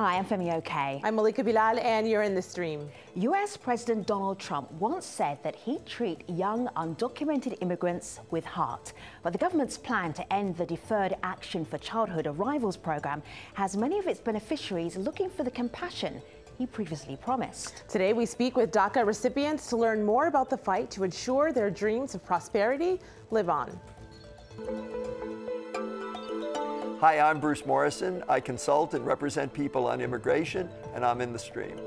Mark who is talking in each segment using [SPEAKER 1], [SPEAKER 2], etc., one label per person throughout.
[SPEAKER 1] Hi, I'm Femi Okay.
[SPEAKER 2] I'm Malika Bilal, and you're in the stream.
[SPEAKER 1] US President Donald Trump once said that he'd treat young, undocumented immigrants with heart. But the government's plan to end the Deferred Action for Childhood Arrivals program has many of its beneficiaries looking for the compassion he previously promised.
[SPEAKER 2] Today, we speak with DACA recipients to learn more about the fight to ensure their dreams of prosperity live on.
[SPEAKER 3] Hi, I'm Bruce Morrison. I consult and represent people on immigration, and I'm in the stream.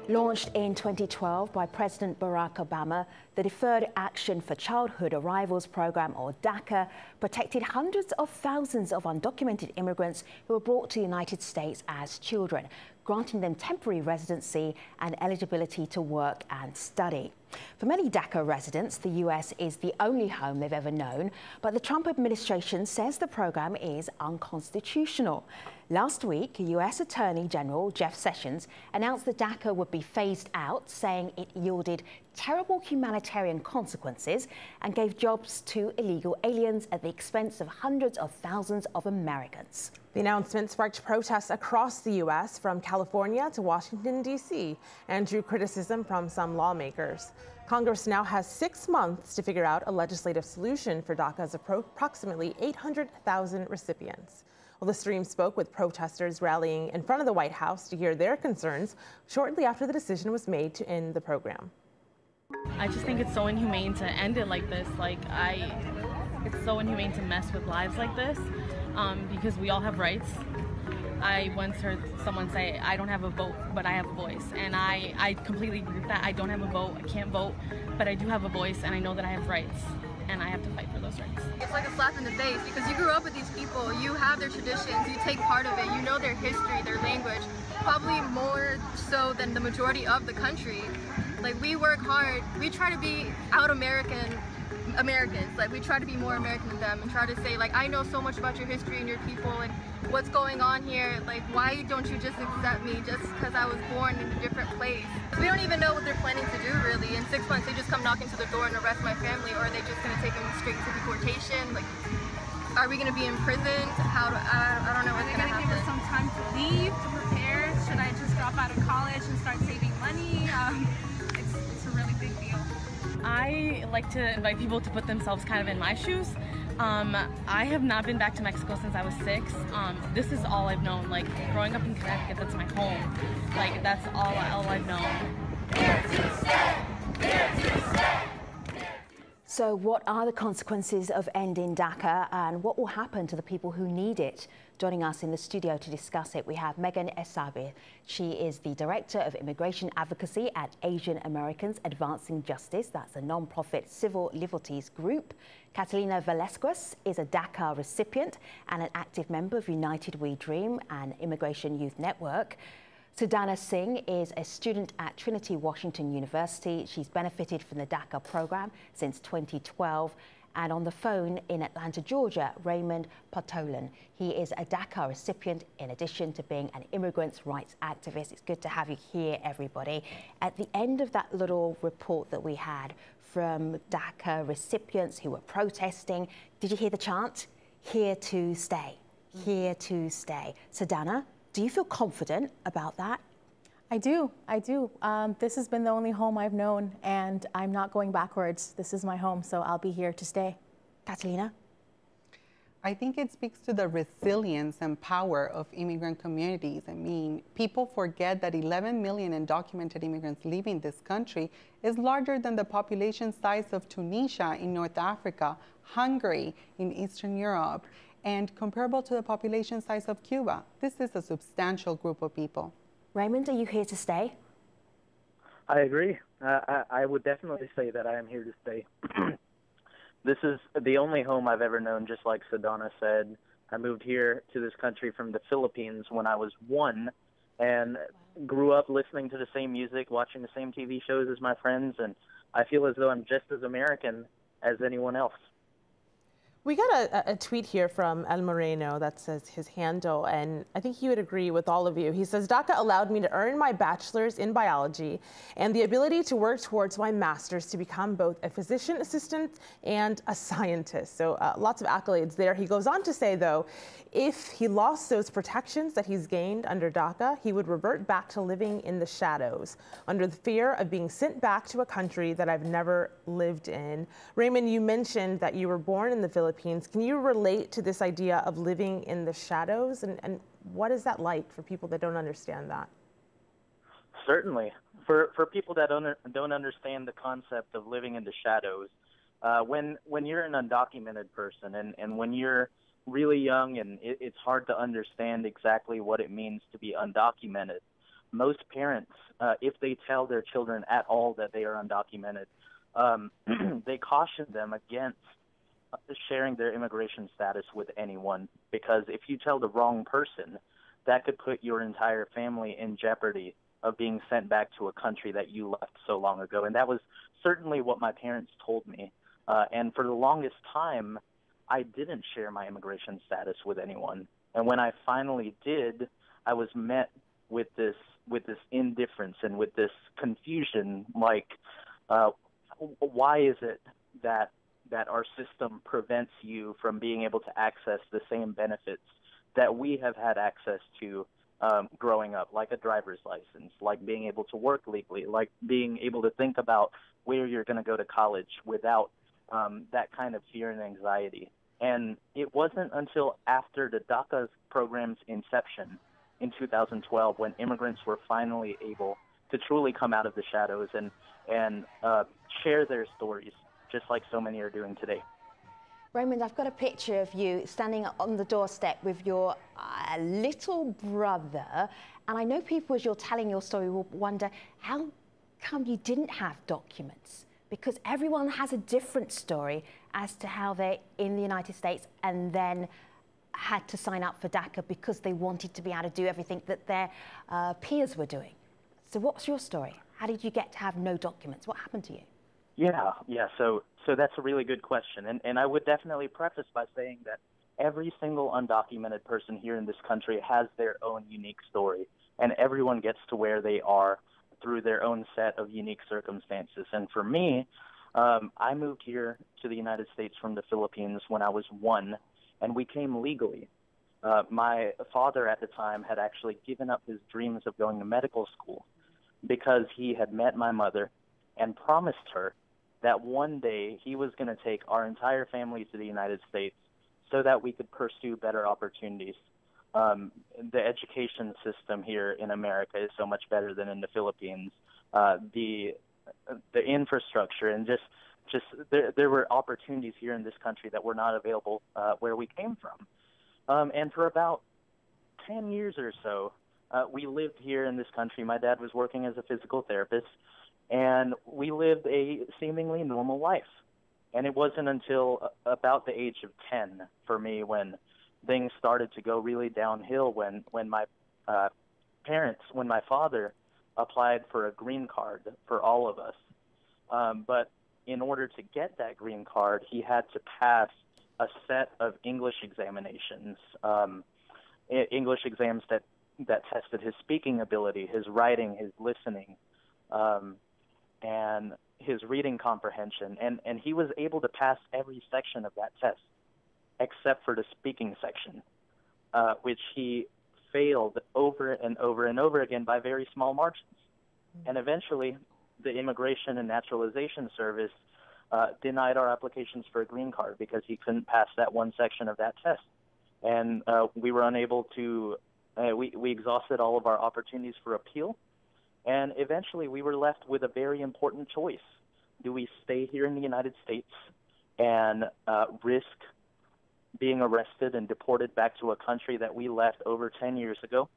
[SPEAKER 1] Launched in 2012 by President Barack Obama, the Deferred Action for Childhood Arrivals program, or DACA, protected hundreds of thousands of undocumented immigrants who were brought to the United States as children, granting them temporary residency and eligibility to work and study. For many DACA residents, the US is the only home they've ever known, but the Trump administration says the program is unconstitutional. Last week, US Attorney General Jeff Sessions announced that DACA would be phased out, saying it yielded terrible humanitarian consequences and gave jobs to illegal aliens at the expense of hundreds of thousands of Americans.
[SPEAKER 2] The announcement sparked protests across the U.S., from California to Washington, D.C., and drew criticism from some lawmakers. Congress now has 6 months to figure out a legislative solution for DACA's approximately 800,000 recipients. Well, the stream spoke with protesters rallying in front of the White House to hear their concerns shortly after the decision was made to end the program.
[SPEAKER 4] I just think it's so inhumane to end it like this. It's so inhumane to mess with lives like this, because we all have rights. I once heard someone say, I don't have a vote, but I have a voice. And I completely agree with that. I don't have a vote, I can't vote, but I do have a voice, and I know that I have rights, and I have to fight for those rights.
[SPEAKER 5] It's like a slap in the face, because you grew up with these people, you have their traditions, you take part of it, you know their history, their language, probably more so than the majority of the country. Like, we work hard, we try to be out Americans, like we try to be more American than them and try to say, like, I know so much about your history and your people and what's going on here, like, why don't you just accept me just because I was born in a different place? We don't even know what they're planning to do, really. In 6 months, they just come knocking to the door and arrest my family, or are they just going to take them straight to deportation? Like, are we going to be imprisoned? I don't know what's going to happen.
[SPEAKER 6] Give us some time to leave, to prepare? Should I just drop out of college and start saving money? It's a really big deal.
[SPEAKER 4] I like to invite people to put themselves kind of in my shoes. I have not been back to Mexico since I was 6. This is all I've known. Like, growing up in Connecticut, that's my home. Like, that's all I've known.
[SPEAKER 5] Here to stay! Here to stay!
[SPEAKER 1] So what are the consequences of ending DACA, and what will happen to the people who need it? Joining us in the studio to discuss it, we have Megan Esabi. She is the Director of Immigration Advocacy at Asian Americans Advancing Justice. That's a non-profit civil liberties group. Catalina Velasquez is a DACA recipient and an active member of United We Dream, an immigration youth network. Sudhana Singh is a student at Trinity Washington University. She's benefited from the DACA program since 2012. And on the phone in Atlanta, Georgia, Raymond Patolan. He is a DACA recipient in addition to being an immigrants' rights activist. It's good to have you here, everybody. At the end of that little report that we had from DACA recipients who were protesting, did you hear the chant? Here to stay, here to stay. Sudhana, do you feel confident about that?
[SPEAKER 7] I do. This has been the only home I've known, and I'm not going backwards. This is my home, so I'll be here to stay. Catalina?
[SPEAKER 8] I think it speaks to the resilience and power of immigrant communities. I mean, people forget that 11 million undocumented immigrants leaving this country is larger than the population size of Tunisia in North Africa, Hungary in Eastern Europe, and comparable to the population size of Cuba. This is a substantial group of people.
[SPEAKER 1] Raymond, are you here to stay?
[SPEAKER 9] I agree. I would definitely say that I am here to stay. This is the only home I've ever known, just like Sudhana said. I moved here to this country from the Philippines when I was 1 and grew up listening to the same music, watching the same TV shows as my friends, and I feel as though I'm just as American as anyone else.
[SPEAKER 2] We got a tweet here from El Moreno that says his handle, and I think he would agree with all of you. He says, DACA allowed me to earn my bachelor's in biology and the ability to work towards my master's to become both a physician assistant and a scientist. So lots of accolades there. He goes on to say, though, if he lost those protections that he's gained under DACA, he would revert back to living in the shadows under the fear of being sent back to a country that I've never lived in. Raymond, you mentioned that you were born in the Philippines. Can you relate to this idea of living in the shadows, and what is that like for people that don't understand that?
[SPEAKER 9] Certainly. For people that don't understand the concept of living in the shadows, when you're an undocumented person and when you're really young and it's hard to understand exactly what it means to be undocumented, most parents, if they tell their children at all that they are undocumented, they caution them against sharing their immigration status with anyone, because if you tell the wrong person, that could put your entire family in jeopardy of being sent back to a country that you left so long ago. And that was certainly what my parents told me. And for the longest time, I didn't share my immigration status with anyone. And when I finally did, I was met with this indifference and with this confusion, like, why is it that our system prevents you from being able to access the same benefits that we have had access to growing up, like a driver's license, like being able to work legally, like being able to think about where you're going to go to college without that kind of fear and anxiety. And it wasn't until after the DACA program's inception in 2012 when immigrants were finally able to truly come out of the shadows and share their stories, just like so many are doing today.
[SPEAKER 1] Raymond, I've got a picture of you standing on the doorstep with your little brother, and I know people, as you're telling your story, will wonder, how come you didn't have documents? Because everyone has a different story as to how they're in the United States and then had to sign up for DACA because they wanted to be able to do everything that their peers were doing. So what's your story? How did you get to have no documents? What happened to you?
[SPEAKER 9] Yeah. So that's a really good question. And I would definitely preface by saying that every single undocumented person here in this country has their own unique story, and everyone gets to where they are through their own set of unique circumstances. And for me, I moved here to the United States from the Philippines when I was 1, and we came legally. My father at the time had actually given up his dreams of going to medical school because he had met my mother and promised her that one day he was going to take our entire family to the United States so that we could pursue better opportunities. The education system here in America is so much better than in the Philippines. The infrastructure and just there were opportunities here in this country that were not available where we came from. And for about 10 years or so, we lived here in this country. My dad was working as a physical therapist, and we lived a seemingly normal life. And it wasn't until about the age of 10 for me when things started to go really downhill when my when my father applied for a green card for all of us. But in order to get that green card, he had to pass a set of English examinations, English exams that tested his speaking ability, his writing, his listening, and his reading comprehension. And he was able to pass every section of that test except for the speaking section, which he failed over and over and over again by very small margins. And eventually, the Immigration and Naturalization Service denied our applications for a green card because he couldn't pass that one section of that test. And we were unable to, we exhausted all of our opportunities for appeal. And eventually, we were left with a very important choice. Do we stay here in the United States and risk being arrested and deported back to a country that we left over 10 years ago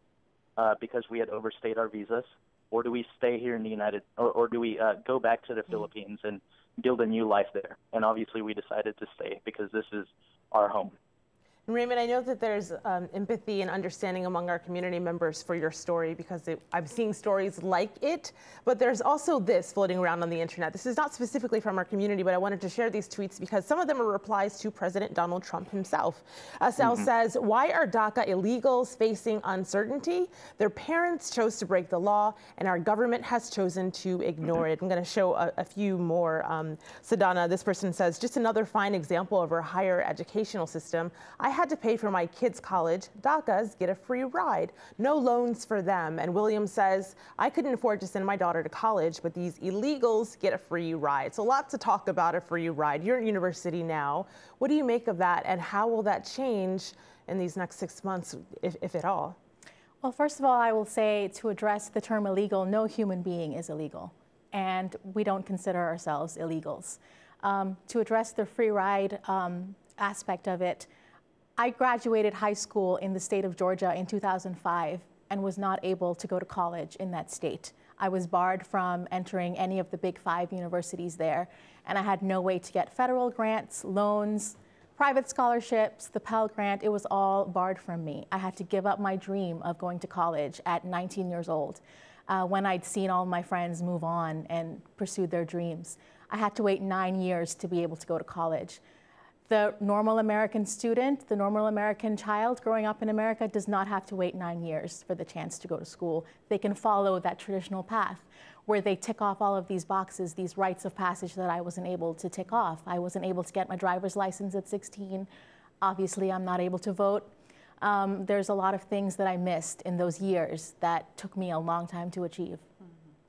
[SPEAKER 9] because we had overstayed our visas? Or do we stay here in the or do we go back to the Philippines and build a new life there? And obviously we decided to stay because this is our home.
[SPEAKER 2] And Raymond, I know that there's empathy and understanding among our community members for your story because I'm seeing stories like it, but there's also this floating around on the internet. This is not specifically from our community, but I wanted to share these tweets because some of them are replies to President Donald Trump himself. Sal says, "Why are DACA illegals facing uncertainty? Their parents chose to break the law and our government has chosen to ignore it." I'm going to show a few more. Sadana, this person says, "Just another fine example of our higher educational system. I had to pay for my kids' college. DACAs get a free ride. No loans for them." And William says, "I couldn't afford to send my daughter to college, but these illegals get a free ride." So lots to talk about a free ride. You're at university now. What do you make of that, and how will that change in these next 6 months, if at all?
[SPEAKER 7] Well, first of all, I will say to address the term illegal, no human being is illegal, and we don't consider ourselves illegals. To address the free ride aspect of it, I graduated high school in the state of Georgia in 2005 and was not able to go to college in that state. I was barred from entering any of the big 5 universities there, and I had no way to get federal grants, loans, private scholarships, the Pell Grant. It was all barred from me. I had to give up my dream of going to college at 19 years old when I'd seen all my friends move on and pursued their dreams. I had to wait 9 years to be able to go to college. The normal American student, the normal American child growing up in America does not have to wait 9 years for the chance to go to school. They can follow that traditional path where they tick off all of these boxes, these rites of passage that I wasn't able to tick off. I wasn't able to get my driver's license at 16. Obviously, I'm not able to vote. There's a lot of things that I missed in those years that took me a long time to achieve.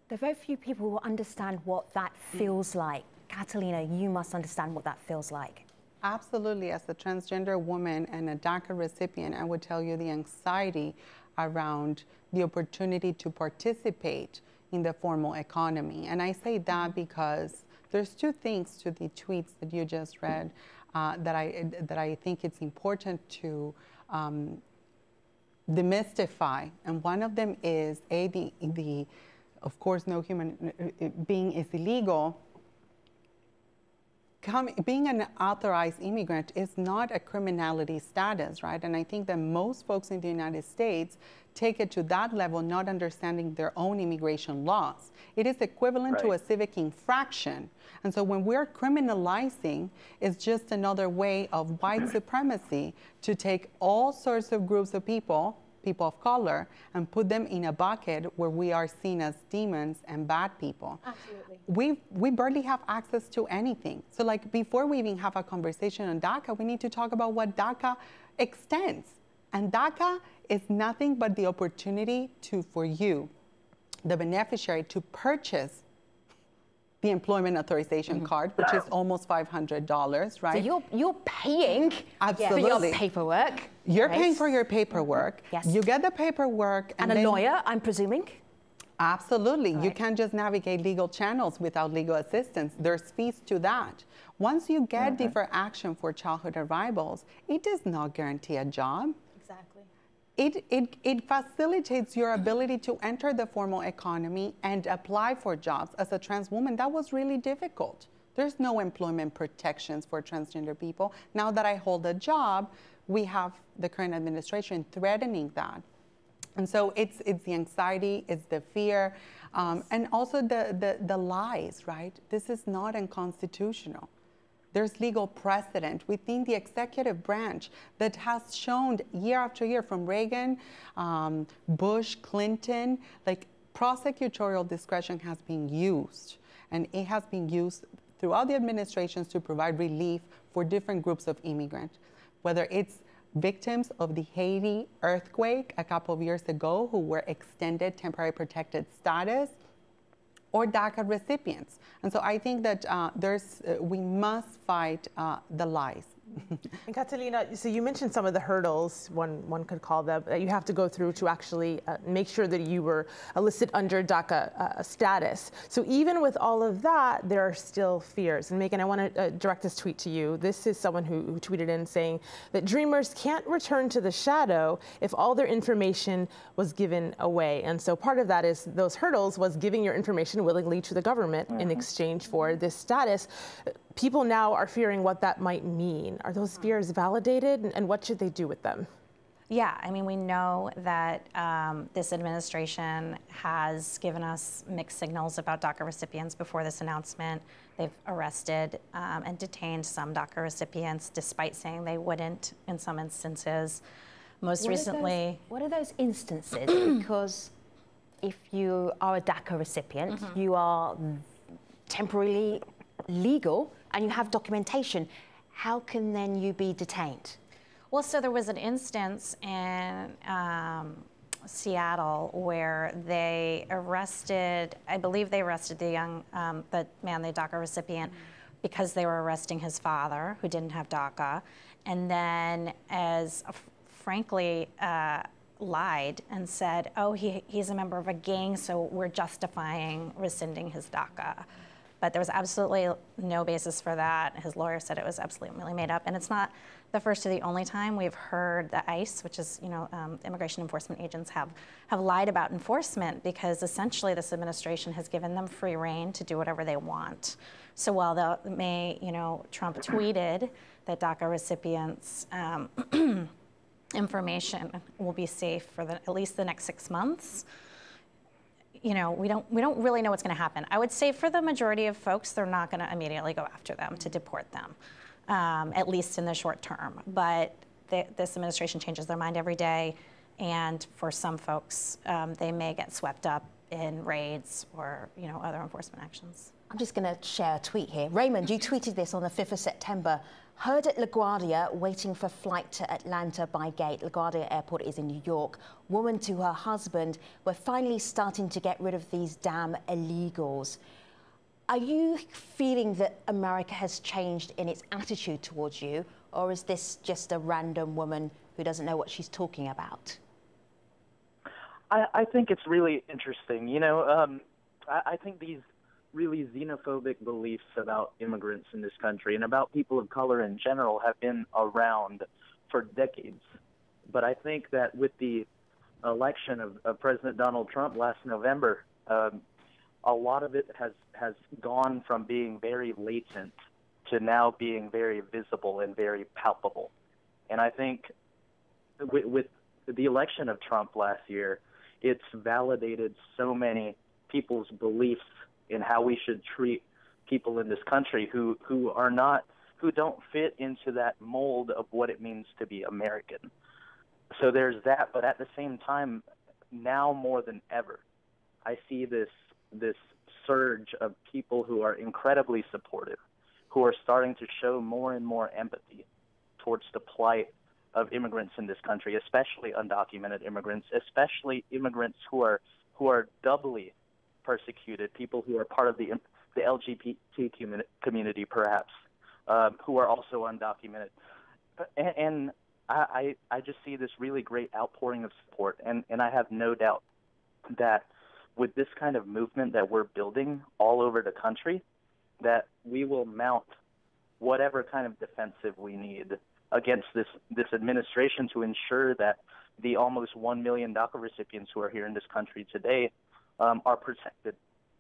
[SPEAKER 1] There are very few people who understand what that feels like. Catalina, you must understand what that feels like.
[SPEAKER 8] Absolutely. As a transgender woman and a DACA recipient, I would tell you the anxiety around the opportunity to participate in the formal economy. And I say that because there's 2 things to the tweets that you just read that I think it's important to demystify. And one of them is, of course, no human being is illegal. Being an authorized immigrant is not a criminality status, right? And I think that most folks in the United States take it to that level, not understanding their own immigration laws. It is equivalent to a civic infraction. And so when we're criminalizing, it's just another way of white supremacy to take all sorts of groups of people of color, and put them in a bucket where we are seen as demons and bad people. Absolutely. We barely have access to anything. So like before we even have a conversation on DACA, we need to talk about what DACA extends. And DACA is nothing but the opportunity for you, the beneficiary, to purchase the employment authorization card, which is almost $500, right?
[SPEAKER 1] So you're paying for your paperwork.
[SPEAKER 8] You're paying for your paperwork.
[SPEAKER 1] Yes.
[SPEAKER 8] You get the paperwork.
[SPEAKER 1] And a lawyer, I'm presuming?
[SPEAKER 8] Absolutely. You can't just navigate legal channels without legal assistance. There's fees to that. Once you get deferred action for childhood arrivals, it does not guarantee a job.
[SPEAKER 7] Exactly.
[SPEAKER 8] It facilitates your ability to enter the formal economy and apply for jobs. As a trans woman, that was really difficult. There's no employment protections for transgender people. Now that I hold a job, we have the current administration threatening that. And so it's the anxiety, it's the fear, and also the lies, right? This is not unconstitutional. There's legal precedent within the executive branch that has shown year after year, from Reagan, Bush, Clinton, like prosecutorial discretion has been used, and it has been used throughout the administrations to provide relief for different groups of immigrants, whether it's victims of the Haiti earthquake a couple of years ago who were extended temporary protected status, or DACA recipients. And so I think that we must fight the lies.
[SPEAKER 2] And Catalina, so you mentioned some of the hurdles, one could call them, that you have to go through to actually make sure that you were listed under DACA status. So even with all of that, there are still fears. And Megan, I want to direct this tweet to you. This is someone who tweeted in saying that dreamers can't return to the shadow if all their information was given away. And so part of that is those hurdles was giving your information willingly to the government in exchange for this status. people now are fearing what that might mean. Are those fears validated, and what should they do with them?
[SPEAKER 10] Yeah, I mean, we know that this administration has given us mixed signals about DACA recipients before this announcement. They've arrested and detained some DACA recipients despite saying they wouldn't in some instances. Most recently...
[SPEAKER 1] What are those instances? Because if you are a DACA recipient, you are temporarily legal and you have documentation. How can then you be detained?
[SPEAKER 10] Well, so there was an instance in Seattle where they arrested, I believe they arrested the man, the DACA recipient, because they were arresting his father, who didn't have DACA, and then frankly lied and said, oh, he's a member of a gang, so we're justifying rescinding his DACA. But there was absolutely no basis for that. His lawyer said it was absolutely made up. And it's not the first or the only time we've heard the ICE, which is, immigration enforcement agents have lied about enforcement, because essentially this administration has given them free rein to do whatever they want. So while Trump tweeted that DACA recipients' information will be safe for at least the next 6 months, we don't really know what's going to happen. I would say for the majority of folks, they're not going to immediately go after them to deport them, at least in the short term. But this administration changes their mind every day, and for some folks, they may get swept up in raids or other enforcement actions.
[SPEAKER 1] I'm just going to share a tweet here. Raymond, you tweeted this on the 5th of September. Heard at LaGuardia, waiting for flight to Atlanta by gate. LaGuardia Airport is in New York. Woman to her husband, we're finally starting to get rid of these damn illegals. Are you feeling that America has changed in its attitude towards you, or is this just a random woman who doesn't know what she's talking about?
[SPEAKER 9] I think it's really interesting. I think these really xenophobic beliefs about immigrants in this country and about people of color in general have been around for decades. But I think that with the election of President Donald Trump last November, a lot of it has gone from being very latent to now being very visible and very palpable. And I think with the election of Trump last year, it's validated so many people's beliefs in how we should treat people in this country who don't fit into that mold of what it means to be American. So there's that, but at the same time, now more than ever, I see this surge of people who are incredibly supportive, who are starting to show more and more empathy towards the plight of immigrants in this country, especially undocumented immigrants, especially immigrants who are doubly persecuted, people who are part of the LGBT community, perhaps, who are also undocumented. And I just see this really great outpouring of support, and I have no doubt that with this kind of movement that we're building all over the country, that we will mount whatever kind of defensive we need against this administration to ensure that the almost 1 million DACA recipients who are here in this country today are protected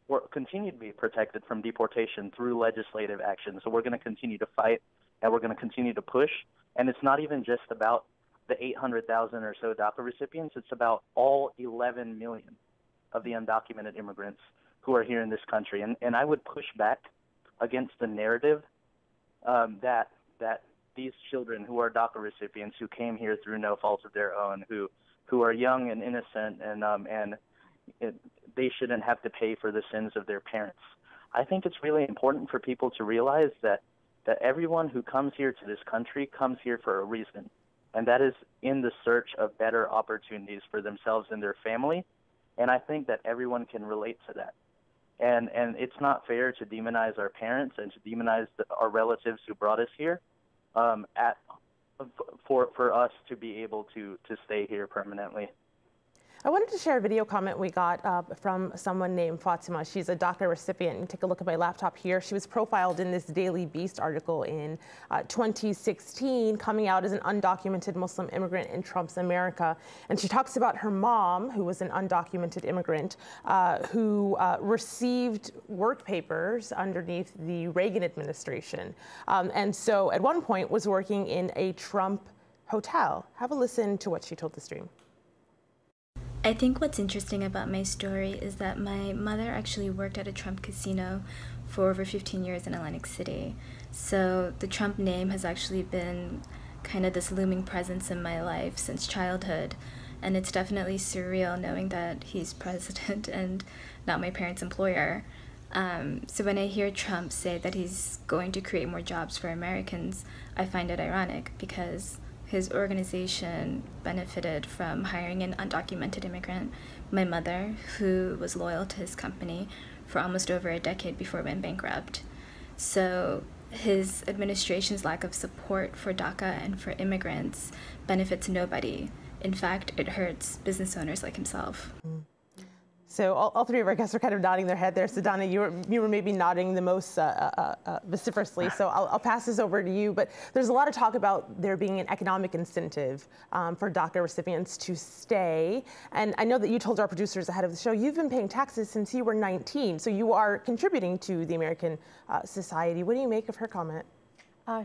[SPEAKER 9] or continue to be protected from deportation through legislative action. So we're going to continue to fight, and we're going to continue to push. And it's not even just about the 800,000 or so DACA recipients. It's about all 11 million of the undocumented immigrants who are here in this country. And I would push back against the narrative that these children who are DACA recipients, who came here through no fault of their own, who are young and innocent, and they shouldn't have to pay for the sins of their parents. I think it's really important for people to realize that everyone who comes here to this country comes here for a reason, and that is in the search of better opportunities for themselves and their family. And I think that everyone can relate to that. And it's not fair to demonize our parents and to demonize our relatives who brought us here for us to be able to stay here permanently.
[SPEAKER 2] I wanted to share a video comment we got from someone named Fatima. She's a DACA recipient. You take a look at my laptop here. She was profiled in this Daily Beast article in 2016, coming out as an undocumented Muslim immigrant in Trump's America. And she talks about her mom, who was an undocumented immigrant, who received work papers underneath the Reagan administration. And so at one point was working in a Trump hotel. Have a listen to what she told the stream.
[SPEAKER 11] I think what's interesting about my story is that my mother actually worked at a Trump casino for over 15 years in Atlantic City. So the Trump name has actually been kind of this looming presence in my life since childhood. And it's definitely surreal knowing that he's president and not my parents' employer. So when I hear Trump say that he's going to create more jobs for Americans, I find it ironic because his organization benefited from hiring an undocumented immigrant, my mother, who was loyal to his company for almost over a decade before it went bankrupt. So his administration's lack of support for DACA and for immigrants benefits nobody. In fact, it hurts business owners like himself.
[SPEAKER 2] So all three of our guests are kind of nodding their head there. Sedona, you were maybe nodding the most vociferously, so I'll pass this over to you. But there's a lot of talk about there being an economic incentive for DACA recipients to stay. And I know that you told our producers ahead of the show, you've been paying taxes since you were 19, so you are contributing to the American society. What do you make of her comment?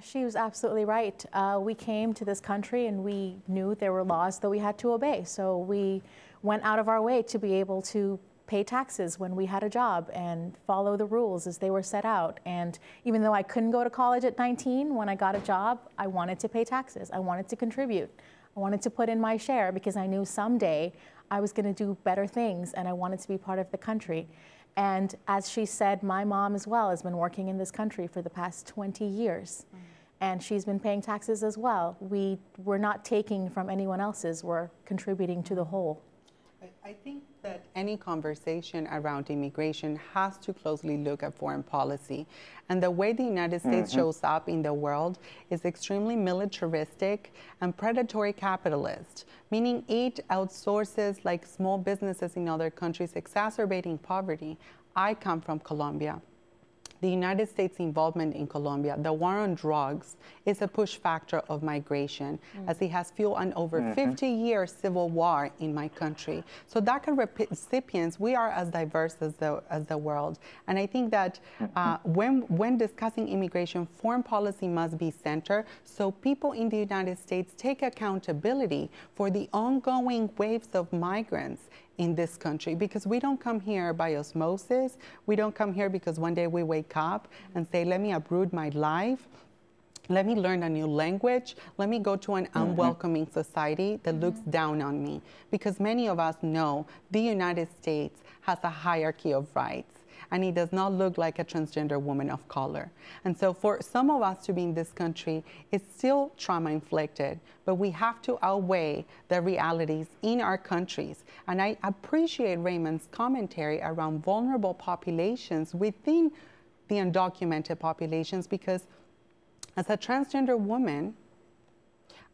[SPEAKER 7] She was absolutely right. We came to this country and we knew there were laws that we had to obey. So we went out of our way to be able to pay taxes when we had a job and follow the rules as they were set out. And even though I couldn't go to college at 19, when I got a job, I wanted to pay taxes. I wanted to contribute. I wanted to put in my share because I knew someday I was going to do better things and I wanted to be part of the country. And as she said, my mom as well has been working in this country for the past 20 years. And she's been paying taxes as well. We're not taking from anyone else's, we're contributing to the whole.
[SPEAKER 8] I think that any conversation around immigration has to closely look at foreign policy. And the way the United States shows up in the world is extremely militaristic and predatory capitalist, meaning it outsources like small businesses in other countries, exacerbating poverty. I come from Colombia. The United States' involvement in Colombia, the war on drugs, is a push factor of migration, as it has fueled an over 50-year civil war in my country. So DACA recipients, we are as diverse as the world. And I think that when discussing immigration, foreign policy must be centered so people in the United States take accountability for the ongoing waves of migrants in this country, because we don't come here by osmosis. We don't come here because one day we wake up and say, let me uproot my life. Let me learn a new language. Let me go to an unwelcoming society that looks down on me. Because many of us know the United States has a hierarchy of rights, and it does not look like a transgender woman of color. And so for some of us to be in this country, it's still trauma inflicted, but we have to outweigh the realities in our countries. And I appreciate Raymond's commentary around vulnerable populations within the undocumented populations, because as a transgender woman,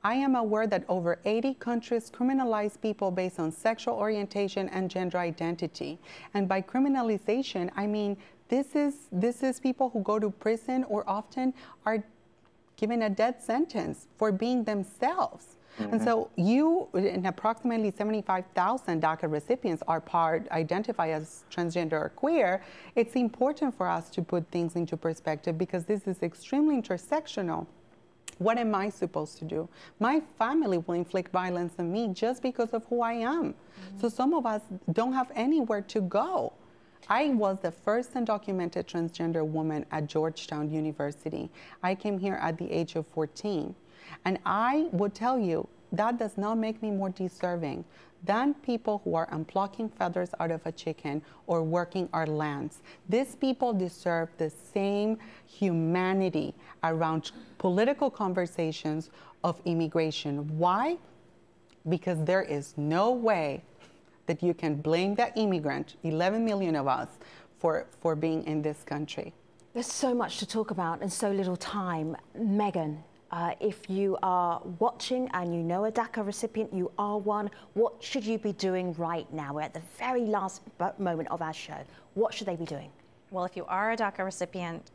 [SPEAKER 8] I am aware that over 80 countries criminalize people based on sexual orientation and gender identity. And by criminalization, I mean this is people who go to prison or often are given a death sentence for being themselves. And so you, in approximately 75,000 DACA recipients are identify as transgender or queer. It's important for us to put things into perspective because this is extremely intersectional. What am I supposed to do? My family will inflict violence on me just because of who I am. So some of us don't have anywhere to go. I was the first undocumented transgender woman at Georgetown University. I came here at the age of 14. And I would tell you, that does not make me more deserving than people who are unplucking feathers out of a chicken or working our lands. These people deserve the same humanity around political conversations of immigration. Why? Because there is no way that you can blame the immigrant, 11 million of us, for being in this country.
[SPEAKER 1] There's so much to talk about and so little time. Megan, If you are watching and you know a DACA recipient, you are one, what should you be doing right now? We're at the very last moment of our show. What should they be doing?
[SPEAKER 10] Well, if you are a DACA recipient,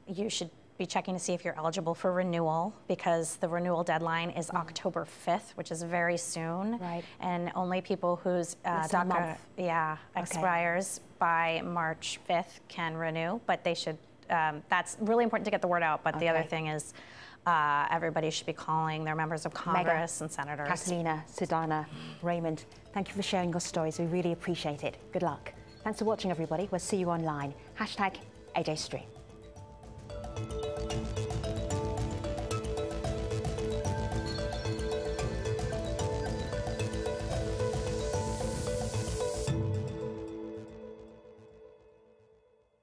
[SPEAKER 10] you should be checking to see if you're eligible for renewal, because the renewal deadline is October 5th, which is very soon.
[SPEAKER 1] Right.
[SPEAKER 10] And only people whose DACA expires by March 5th can renew, but they should, that's really important to get the word out. But the other thing is everybody should be calling their members of Congress and senators.
[SPEAKER 1] Catalina, Sedana, Raymond, thank you for sharing your stories. We really appreciate it. Good luck. Thanks for watching, everybody. We'll see you online. #AJStream.